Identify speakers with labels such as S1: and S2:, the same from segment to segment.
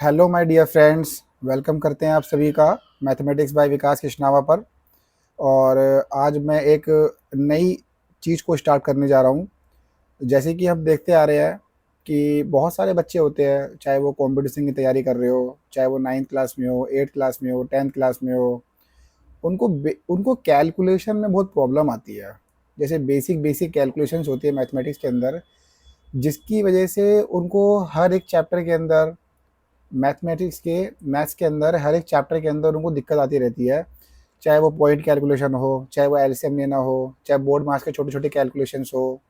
S1: Hello my dear friends, welcome करते हैं आप सभी का मैथमेटिक्स बाय विकास कृष्णावा पर। और आज मैं एक नई चीज़ को स्टार्ट करने जा रहा हूँ। जैसे कि हम देखते आ रहे हैं कि बहुत सारे बच्चे होते हैं, चाहे वो कंपटीशन की तैयारी कर रहे हो, चाहे वो 9th क्लास में हो, 8th क्लास में हो, 10th क्लास में हो। उनको कैलकुलेशन में बहुत प्रॉब्लम आती है। जैसे बेसिक बेसिक कैलकुलेशंस होती है मैथमेटिक्स के अंदर, जिसकी वजह से उनको हर एक चैप्टर के अंदर मैथमेटिक्स के मैथ्स के अंदर हर एक चैप्टर के अंदर उनको दिक्कत आती रहती है। चाहे वो पॉइंट कैलकुलेशन हो, चाहे वो एलसीएम लेना हो, चाहे बोर्ड मार्क्स के छोटे छोटे कैलकुलेशंस हो,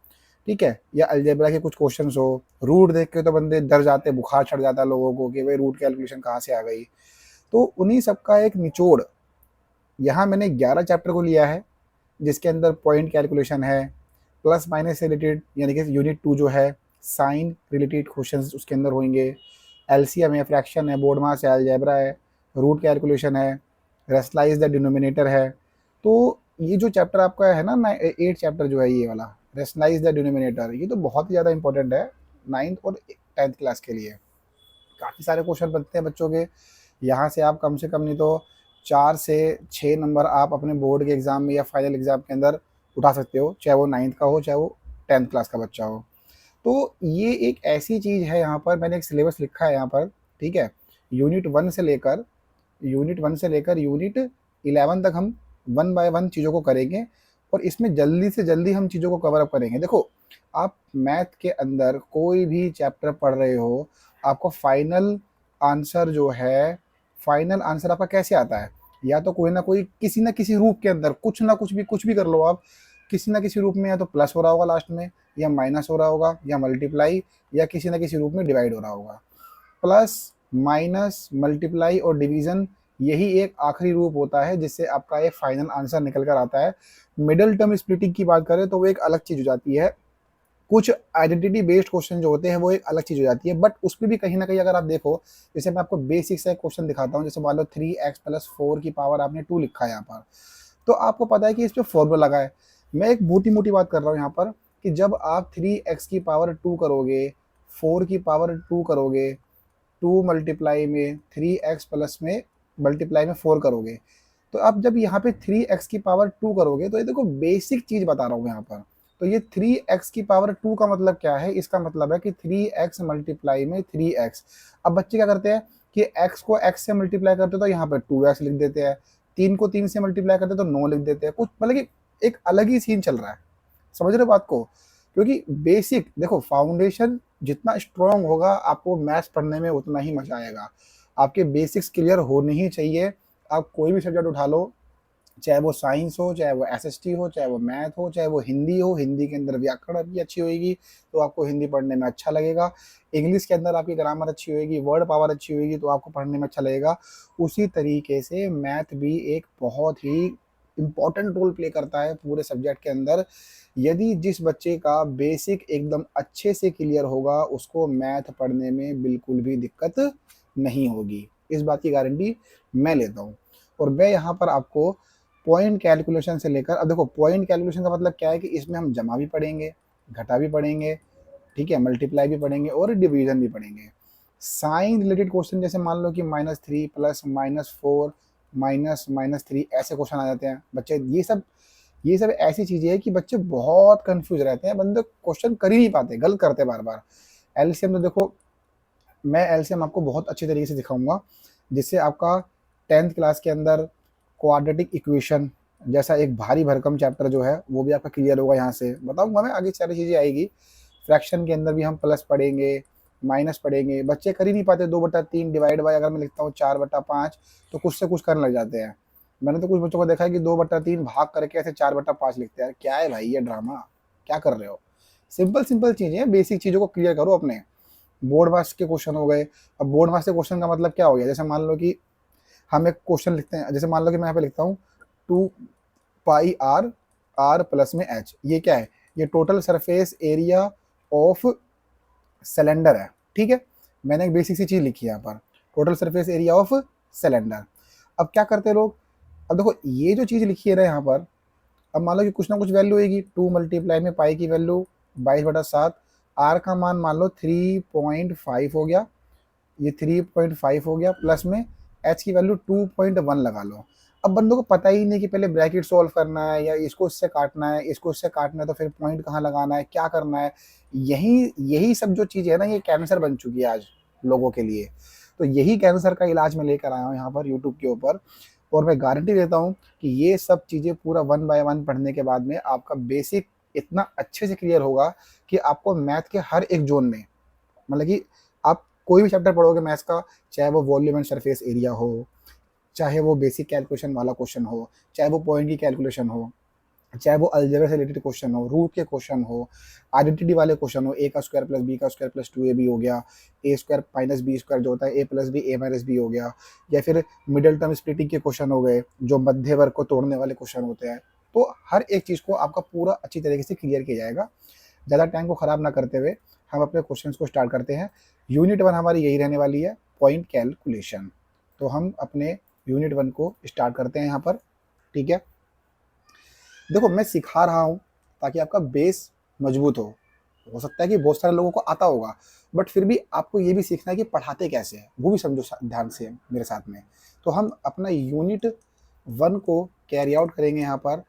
S1: ठीक है, या अलजेब्रा के कुछ क्वेश्चंस हो। रूट देख के तो बंदे डर जाते, बुखार चढ़ जाता है लोगों को कि भाई रूट कैलकुलेशन कहाँ से आ गई। तो उन्हीं सबका एक निचोड़ यहाँ मैंने 11 चैप्टर को लिया है, जिसके अंदर पॉइंट कैलकुलेशन है, प्लस माइनस से रिलेटेड यानी कि यूनिट 2 जो है, साइन रिलेटेड क्वेश्चंस उसके अंदर होंगे। एलसीएम है, फ्रैक्शन है, बोर्ड मास है, अलजेब्रा है, रूट कैलकुलेशन है, रेशनलाइज द डिनोमिनेटर है। तो ये जो चैप्टर आपका है ना, 8 चैप्टर जो है ये वाला रेशनलाइज द डिनोमिनेटर, ये तो बहुत ही ज़्यादा इंपॉर्टेंट है 9th और 10th क्लास के लिए। काफ़ी सारे क्वेश्चन बनते हैं बच्चों के। यहाँ से आप कम से कम नहीं तो 4 से 6 नंबर आप अपने बोर्ड के एग्ज़ाम में या फाइनल एग्ज़ाम के अंदर उठा सकते हो, चाहे वो 9th का हो, चाहे वो 10th क्लास का बच्चा हो। तो ये एक ऐसी चीज़ है, यहाँ पर मैंने एक सिलेबस लिखा है यहाँ पर, ठीक है। यूनिट 1 से लेकर यूनिट 11 तक हम वन बाय वन चीज़ों को करेंगे, और इसमें जल्दी से जल्दी हम चीज़ों को कवर अप करेंगे। देखो, आप मैथ के अंदर कोई भी चैप्टर पढ़ रहे हो, आपको आंसर जो है फाइनल आंसर आपका कैसे आता है? या तो कोई ना कोई किसी ना किसी रूप के अंदर कुछ ना कुछ भी कर लो आप, किसी ना किसी रूप में या तो प्लस हो रहा होगा लास्ट में, या माइनस हो रहा होगा, या मल्टीप्लाई, या किसी ना किसी रूप में डिवाइड हो रहा होगा। प्लस, माइनस, मल्टीप्लाई और डिवीजन, यही एक आखिरी रूप होता है जिससे आपका एक फाइनल आंसर निकल कर आता है। मिडल टर्म स्प्लिटिंग की बात करें तो वो एक अलग चीज़ हो जाती है। कुछ आइडेंटिटी बेस्ड क्वेश्चन जो होते हैं वो एक अलग चीज़ हो जाती है, बट उसमें भी कहीं ना कहीं अगर आप देखो, जैसे मैं आपको बेसिक से क्वेश्चन दिखाता हूँ। जैसे मान लो 3x+4 की पावर आपने 2 लिखा है यहाँ पर, तो आपको पता है कि इस पर फॉर्मूला लगा है। मैं एक मोटी मोटी बात कर रहा हूँ यहाँ पर, कि जब आप 3x की पावर 2 करोगे, 4 की पावर 2 करोगे, 2 मल्टीप्लाई में 3x प्लस में मल्टीप्लाई में 4 करोगे, तो आप जब यहाँ पे 3x की पावर 2 करोगे, तो ये देखो बेसिक चीज़ बता रहा हूँ यहाँ पर। तो ये 3x की पावर 2 का मतलब क्या है? इसका मतलब है कि 3x मल्टीप्लाई में 3x। अब बच्चे क्या करते हैं कि x को x से मल्टीप्लाई करते तो यहाँ पर 2x लिख देते हैं, 3 को 3 से मल्टीप्लाई करते तो 9 लिख देते हैं। कुछ मतलब कि एक अलग ही सीन चल रहा है। समझ रहे हो बात को? क्योंकि बेसिक देखो, फाउंडेशन जितना स्ट्रांग होगा, आपको मैथ्स पढ़ने में उतना ही मजा आएगा। आपके बेसिक्स क्लियर होने ही चाहिए। आप कोई भी सब्जेक्ट उठा लो, चाहे वो साइंस हो, चाहे वो एसएसटी हो, चाहे वो मैथ हो, चाहे वो हिंदी हो। हिंदी के अंदर व्याकरण भी अच्छी होगी तो आपको हिंदी पढ़ने में अच्छा लगेगा। इंग्लिश के अंदर आपकी ग्रामर अच्छी होगी, वर्ड पावर अच्छी होगी तो आपको पढ़ने में अच्छा लगेगा। उसी तरीके से मैथ भी एक बहुत ही इम्पॉर्टेंट रोल प्ले करता है पूरे सब्जेक्ट के अंदर। यदि जिस बच्चे का बेसिक एकदम अच्छे से क्लियर होगा, उसको मैथ पढ़ने में बिल्कुल भी दिक्कत नहीं होगी। इस बात की गारंटी मैं लेता हूँ। और मैं यहाँ पर आपको पॉइंट कैलकुलेशन से लेकर, अब देखो पॉइंट कैलकुलेशन का मतलब क्या है कि इसमें हम जमा भी पढ़ेंगे, घटा भी पढ़ेंगे, ठीक है, मल्टीप्लाई भी पढ़ेंगे और डिवीजन भी पढ़ेंगे। साइन रिलेटेड क्वेश्चन, जैसे मान लो कि -3 प्लस -4 माइनस -3, ऐसे क्वेश्चन आ जाते हैं बच्चे। ये सब ऐसी चीज़ें हैं कि बच्चे बहुत कंफ्यूज रहते हैं, बंदे क्वेश्चन कर ही नहीं पाते, गलत करते बार बार। एलसीएम तो देखो, मैं एलसीएम आपको बहुत अच्छी तरीके से दिखाऊंगा, जिससे आपका 10th क्लास के अंदर क्वाड्रेटिक इक्वेशन जैसा एक भारी भरकम चैप्टर जो है वो भी आपका क्लियर होगा। यहाँ से बताऊंगा मैं, आगे सारी चीज़ें आएगी। फ्रैक्शन के अंदर भी हम प्लस पढ़ेंगे, माइनस पढ़ेंगे। बच्चे कर ही नहीं पाते 2/3 डिवाइड बाय, अगर मैं लिखता हूँ 4/5, तो कुछ से कुछ करने लग जाते हैं। मैंने तो कुछ बच्चों को देखा है कि 2/3 भाग करके ऐसे 4/5 लिखते हैं। क्या है भाई ये ड्रामा, क्या कर रहे हो? सिंपल सिंपल चीज़ें, बेसिक चीज़ों को क्लियर करो अपने। बोर्ड मार्क्स के क्वेश्चन हो गए। अब बोर्ड मार्क्स के क्वेश्चन का मतलब क्या हो गया? जैसे मान लो कि हम एक क्वेश्चन लिखते हैं, जैसे मान लो कि मैं यहाँ पे लिखता हूँ 2πr r प्लस में h। ये क्या है? ये total surface area of cylinder है, ठीक है। मैंने एक बेसिक सी चीज़ लिखी है यहाँ पर, total surface area of cylinder. अब क्या करते हैं लोग? अब देखो ये जो चीज़ लिखी है ना यहाँ पर, अब मान लो कि कुछ ना कुछ वैल्यू होगी। 2 मल्टीप्लाई में पाई की वैल्यू 22/7, आर का मान मान लो 3.5 हो गया, ये 3.5 हो गया, प्लस में h की वैल्यू 2.1 लगा लो। अब बंदों को पता ही नहीं कि पहले ब्रैकेट सॉल्व करना है या इसको इससे काटना है, इसको इससे काटना है, तो फिर पॉइंट कहाँ लगाना है, क्या करना है। यही यही सब जो चीज़ है ना, ये कैंसर बन चुकी है आज लोगों के लिए। तो यही कैंसर का इलाज मैं लेकर आया हूँ यहाँ पर यूट्यूब के ऊपर, और मैं गारंटी देता हूँ कि ये सब चीज़ें पूरा 1 बाय 1 पढ़ने के बाद में आपका बेसिक इतना अच्छे से क्लियर होगा कि आपको मैथ के हर एक जोन में, मतलब कि आप कोई भी चैप्टर पढ़ोगे मैथ्स का, चाहे वो वॉल्यूम एंड सरफेस एरिया हो, चाहे वो बेसिक कैलकुलेशन वाला क्वेश्चन हो, चाहे वो पॉइंट की कैलकुलेशन हो, चाहे वो अलजेब्रा से रिलेटेड क्वेश्चन हो, रूट के क्वेश्चन हो, आइडेंटिटी वाले क्वेश्चन हो, ए का स्क्वायर प्लस बी का स्क्वायर प्लस 2ab हो गया, ए स्क्वायर माइनस बी स्क्वायर जो होता है ए प्लस बी ए माइनस बी हो गया, या फिर मिडल टर्म स्प्लिटिंग के क्वेश्चन हो गए जो मध्य वर्ग को तोड़ने वाले क्वेश्चन होते हैं। तो हर एक चीज़ को आपका पूरा अच्छी तरीके से क्लियर किया जाएगा। ज़्यादा टाइम को ख़राब ना करते हुए हम अपने क्वेश्चंस को स्टार्ट करते हैं। यूनिट 1 हमारी यही रहने वाली है, पॉइंट कैलकुलेशन। तो हम अपने यूनिट 1 को स्टार्ट करते हैं यहाँ पर, ठीक है। देखो मैं सिखा रहा हूँ ताकि आपका बेस मजबूत हो सकता है कि बहुत सारे लोगों को आता होगा, बट फिर भी आपको ये भी सीखना है कि पढ़ाते कैसे हैं, वो भी समझो ध्यान से मेरे साथ में। तो हम अपना यूनिट 1 को कैरी आउट करेंगे यहाँ पर,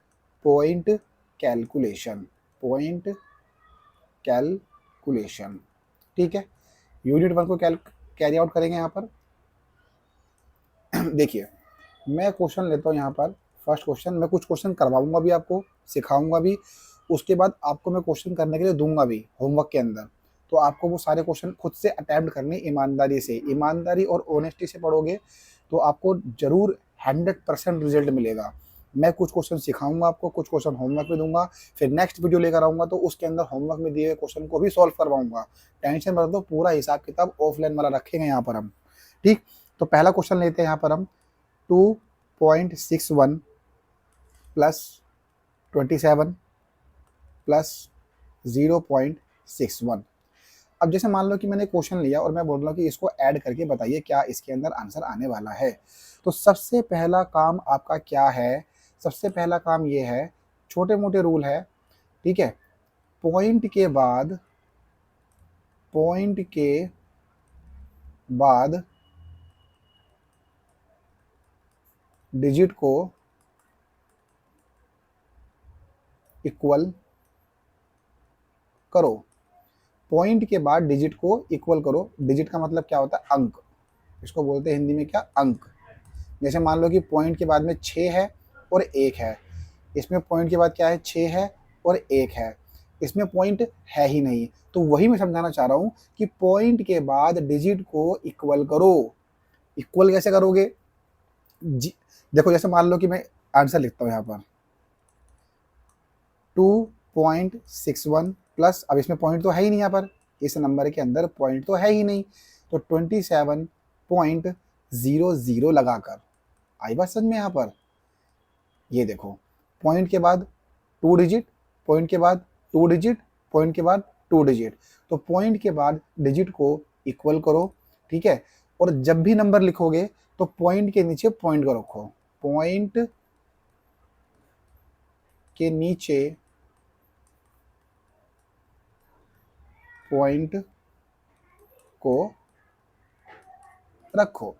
S1: पॉइंट कैलकुलेशन, पॉइंट कैलकुलेशन, ठीक है। यूनिट 1 को कैरी आउट करेंगे यहाँ पर। देखिए मैं क्वेश्चन लेता हूँ यहाँ पर, फर्स्ट क्वेश्चन। मैं कुछ क्वेश्चन करवाऊंगा भी, आपको सिखाऊंगा भी, उसके बाद आपको मैं क्वेश्चन करने के लिए दूंगा भी होमवर्क के अंदर। तो आपको वो सारे क्वेश्चन खुद से अटैम्प्ट करने, ईमानदारी से, ईमानदारी और ऑनेस्टी से पढ़ोगे तो आपको जरूर 100% रिजल्ट मिलेगा। मैं कुछ क्वेश्चन सिखाऊंगा आपको, कुछ क्वेश्चन होमवर्क में दूंगा, फिर नेक्स्ट वीडियो लेकर आऊंगा तो उसके अंदर होमवर्क में दिए हुए क्वेश्चन को भी सॉल्व करवाऊंगा। टेंशन मत लो, पूरा हिसाब किताब ऑफलाइन वाला रखेंगे यहाँ पर हम, ठीक। तो पहला क्वेश्चन लेते हैं यहाँ पर हम, 2.61 प्लस 27 प्लस 0.61। अब जैसे मान लो कि मैंने क्वेश्चन लिया और मैं बोल रहा हूँ कि इसको ऐड करके बताइए क्या इसके अंदर आंसर आने वाला है। तो सबसे पहला काम आपका क्या है, सबसे पहला काम ये है, छोटे मोटे रूल है, ठीक है। पॉइंट के बाद, पॉइंट के बाद डिजिट को इक्वल करो। पॉइंट के बाद डिजिट को इक्वल करो। डिजिट का मतलब क्या होता है, अंक। इसको बोलते हैं हिंदी में क्या, अंक। जैसे मान लो कि पॉइंट के बाद में 6 है और 1 है, इसमें पॉइंट के बाद क्या है, 6 है और 1 है, इसमें पॉइंट है ही नहीं। तो वही मैं समझाना चाह रहा हूँ कि पॉइंट के बाद डिजिट को इक्वल करो। इक्वल कैसे करोगे जी, देखो जैसे मान लो कि मैं आंसर लिखता हूँ यहाँ पर 2.61 प्लस, अब इसमें पॉइंट तो है ही नहीं, यहाँ पर इस नंबर के अंदर पॉइंट तो है ही नहीं, तो 27.00 लगाकर, आई बात समझ में यहाँ पर। ये देखो पॉइंट के बाद 2 डिजिट, पॉइंट के बाद 2 डिजिट, पॉइंट के बाद 2 डिजिट, तो पॉइंट के बाद डिजिट को इक्वल करो, ठीक है। और जब भी नंबर लिखोगे तो पॉइंट के नीचे पॉइंट को रखो, पॉइंट के नीचे पॉइंट को रखो।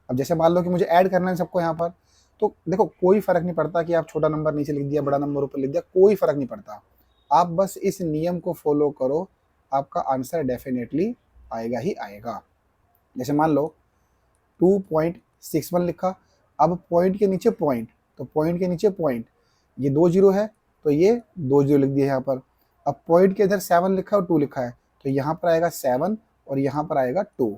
S1: अब जैसे मान लो कि मुझे ऐड करना है सबको यहाँ पर, तो देखो कोई फर्क नहीं पड़ता कि आप छोटा नंबर नीचे लिख दिया, बड़ा नंबर ऊपर लिख दिया, कोई फर्क नहीं पड़ता। आप बस इस नियम को फॉलो करो, आपका आंसर डेफिनेटली आएगा ही आएगा। जैसे मान लो 2.61 लिखा, अब पॉइंट के नीचे पॉइंट, तो पॉइंट के नीचे पॉइंट, ये 2 जीरो है तो ये 2 जीरो लिख दिए यहाँ पर। अब पॉइंट के इधर 7 लिखा है और 2 लिखा है, तो यहाँ पर आएगा 7 और यहाँ पर आएगा 2।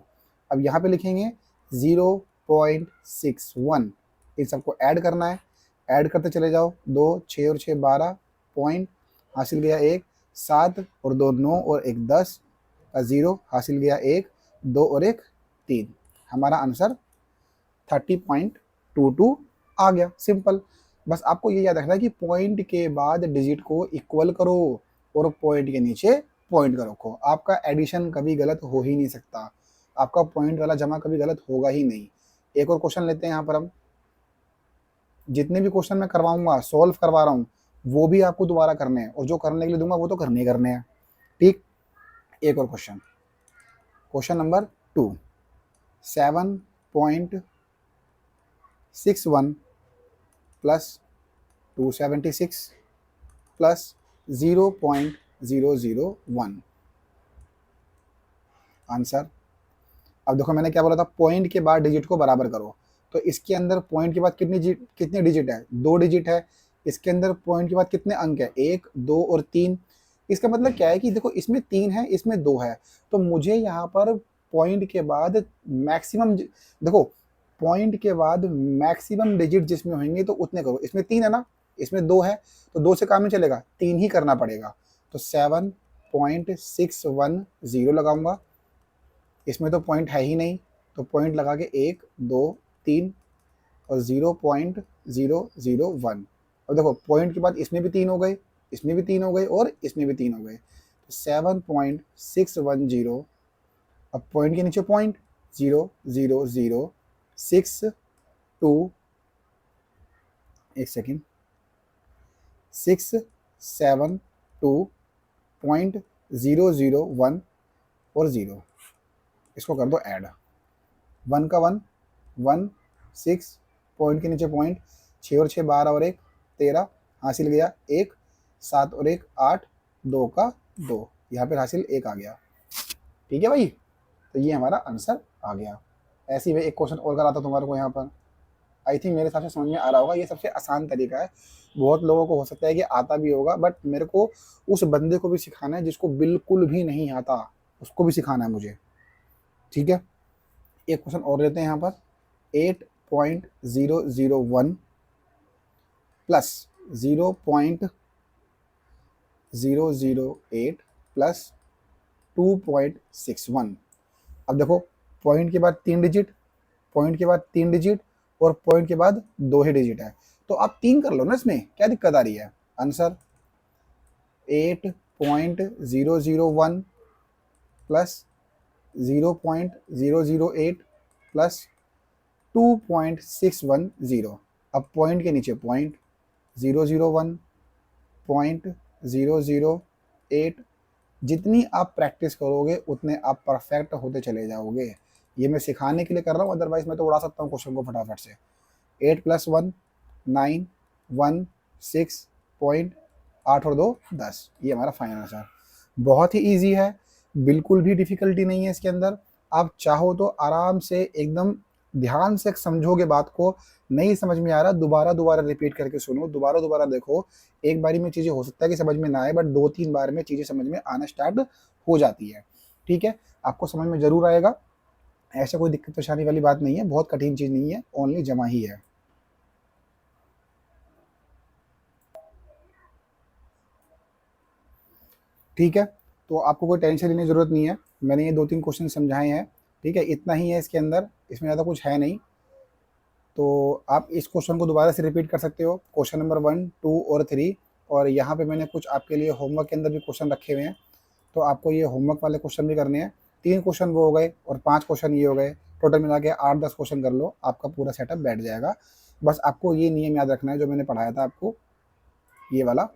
S1: अब यहाँ पे लिखेंगे 0.61, इन सबको ऐड करना है, ऐड करते चले जाओ, 2 6 और 6 12, पॉइंट हासिल गया 1, 7 और 2 9 और 1 10 का 0 हासिल गया 1, 2 और 1 3, हमारा आंसर 30.22 आ गया। सिंपल, बस आपको ये याद रखना है कि पॉइंट के बाद डिजिट को इक्वल करो और पॉइंट के नीचे पॉइंट का रखो। आपका एडिशन कभी गलत हो ही नहीं सकता, आपका पॉइंट वाला जमा कभी गलत होगा ही नहीं। एक और क्वेश्चन लेते हैं यहाँ पर हम। जितने भी क्वेश्चन मैं करवाऊंगा, सॉल्व करवा रहा हूँ, वो भी आपको दोबारा करने हैं, और जो करने के लिए दूंगा वो तो करने ही करने हैं, ठीक। एक और question, question number 2। 7.61 plus 276 plus 0.001 answer. अब देखो मैंने क्या बोला था, पॉइंट के बाद डिजिट को बराबर करो। तो इसके अंदर पॉइंट के बाद कितने डिजिट है? 2 डिजिट है। इसके अंदर पॉइंट के बाद कितने अंक है? 1, 2 और 3। इसका मतलब क्या है कि देखो इसमें 3 है, इसमें 2 है, तो मुझे यहाँ पर पॉइंट के बाद मैक्सिमम, देखो पॉइंट के बाद मैक्सिमम डिजिट जिसमें होंगे तो उतने करो। इसमें 3 है ना, इसमें 2 है, तो 2 से काम नहीं चलेगा, 3 ही करना पड़ेगा। तो 7.610 लगाऊंगा। इसमें तो पॉइंट है ही नहीं, तो पॉइंट लगा के 1, 2, 3 और 0.001। अब देखो पॉइंट के बाद इसमें भी 3 हो गए, इसमें भी 3 हो गए और इसमें भी 3 हो गए, तो 7.610। अब पॉइंट के नीचे पॉइंट 0.006 एक सेकेंड 672.001 और 0, इसको कर दो ऐड। 1 का 1, 1, 6, पॉइंट के नीचे पॉइंट, 6 और 6 12 और 1 13 हासिल गया 1, 7 और 1 8, 2 का 2, यहाँ पर हासिल 1 आ गया। ठीक है भाई, तो ये हमारा आंसर आ गया। ऐसे ही मैं एक क्वेश्चन और कराता तुम्हारे को यहाँ पर। आई थिंक मेरे हिसाब से समझ में आ रहा होगा, ये सबसे आसान तरीका है। बहुत लोगों को हो सकता है कि आता भी होगा, बट मेरे को उस बंदे को भी सिखाना है जिसको बिल्कुल भी नहीं आता, उसको भी सिखाना है मुझे। ठीक है, एक क्वेश्चन और लेते हैं यहाँ पर। 8.001 प्लस 0.008 प्लस 2.61। अब देखो पॉइंट के बाद 3 डिजिट, पॉइंट के बाद 3 डिजिट और पॉइंट के बाद 2 ही डिजिट है, तो आप 3 कर लो ना, इसमें क्या दिक्कत आ रही है? Answer 8.001 plus 0.008 plus 2.610। अब पॉइंट के नीचे पॉइंट 001 0.008। जितनी आप प्रैक्टिस करोगे उतने आप परफेक्ट होते चले जाओगे। ये मैं सिखाने के लिए कर रहा हूँ, अदरवाइज मैं तो उड़ा सकता हूँ क्वेश्चन को फटाफट से। 8 + 1 9 1 6 पॉइंट 8 और 2 10, ये हमारा फाइनल आंसर। बहुत ही ईजी है, बिल्कुल भी डिफिकल्टी नहीं है इसके अंदर। आप चाहो तो आराम से एकदम ध्यान से समझोगे बात को। नहीं समझ में आ रहा, दोबारा दोबारा रिपीट करके सुनो, दोबारा दोबारा देखो। एक बारी में चीज़ें हो सकता है कि समझ में ना आए, बट 2-3 बार में चीज़ें समझ में आना स्टार्ट हो जाती है। ठीक है, आपको समझ में ज़रूर आएगा, ऐसा कोई दिक्कत परेशानी वाली बात नहीं है, बहुत कठिन चीज़ नहीं है, ओनली जमा ही है। ठीक है, तो आपको कोई टेंशन लेने की ज़रूरत नहीं है, मैंने ये 2-3 क्वेश्चन समझाए हैं। ठीक है, इतना ही है इसके अंदर, इसमें ज़्यादा कुछ है नहीं। तो आप इस क्वेश्चन को दोबारा से रिपीट कर सकते हो, क्वेश्चन नंबर 1, 2 और 3। और यहाँ पे मैंने कुछ आपके लिए होमवर्क के अंदर भी क्वेश्चन रखे हुए हैं, तो आपको ये होमवर्क वाले क्वेश्चन भी करने हैं। 3 क्वेश्चन वो हो गए और 5 क्वेश्चन ये हो गए, टोटल मिला के 8-10 क्वेश्चन कर लो, आपका पूरा सेटअप बैठ जाएगा। बस आपको ये नियम याद रखना है जो मैंने पढ़ाया था आपको, ये वाला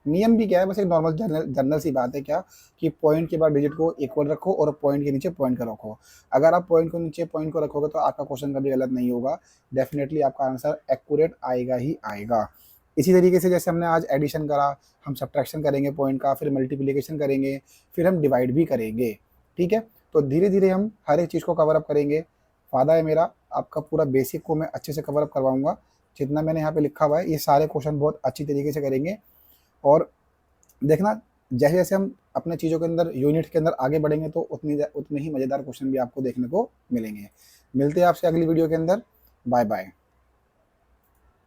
S1: नियम भी क्या है, बस एक नॉर्मल जनरल सी बात है क्या, कि पॉइंट के बाद डिजिट को इक्वल रखो और पॉइंट के नीचे पॉइंट का रखो। अगर आप पॉइंट को नीचे पॉइंट को रखोगे तो आपका क्वेश्चन कभी गलत नहीं होगा, डेफिनेटली आपका आंसर एक्यूरेट आएगा ही आएगा। इसी तरीके से जैसे हमने आज एडिशन करा, हम सब्ट्रैक्शन करेंगे पॉइंट का, फिर मल्टीप्लिकेशन करेंगे, फिर हम डिवाइड भी करेंगे। ठीक है, तो धीरे धीरे हम हर एक चीज़ को कवर अप करेंगे। वादा है मेरा, आपका पूरा बेसिक को मैं अच्छे से कवर अप करवाऊंगा। जितना मैंने यहाँ पे लिखा हुआ है ये सारे क्वेश्चन बहुत अच्छी तरीके से करेंगे। और देखना, जैसे जैसे हम अपने चीज़ों के अंदर यूनिट के अंदर आगे बढ़ेंगे तो उतने ही मज़ेदार क्वेश्चन भी आपको देखने को मिलेंगे। मिलते हैं आपसे अगली वीडियो के अंदर। Bye bye.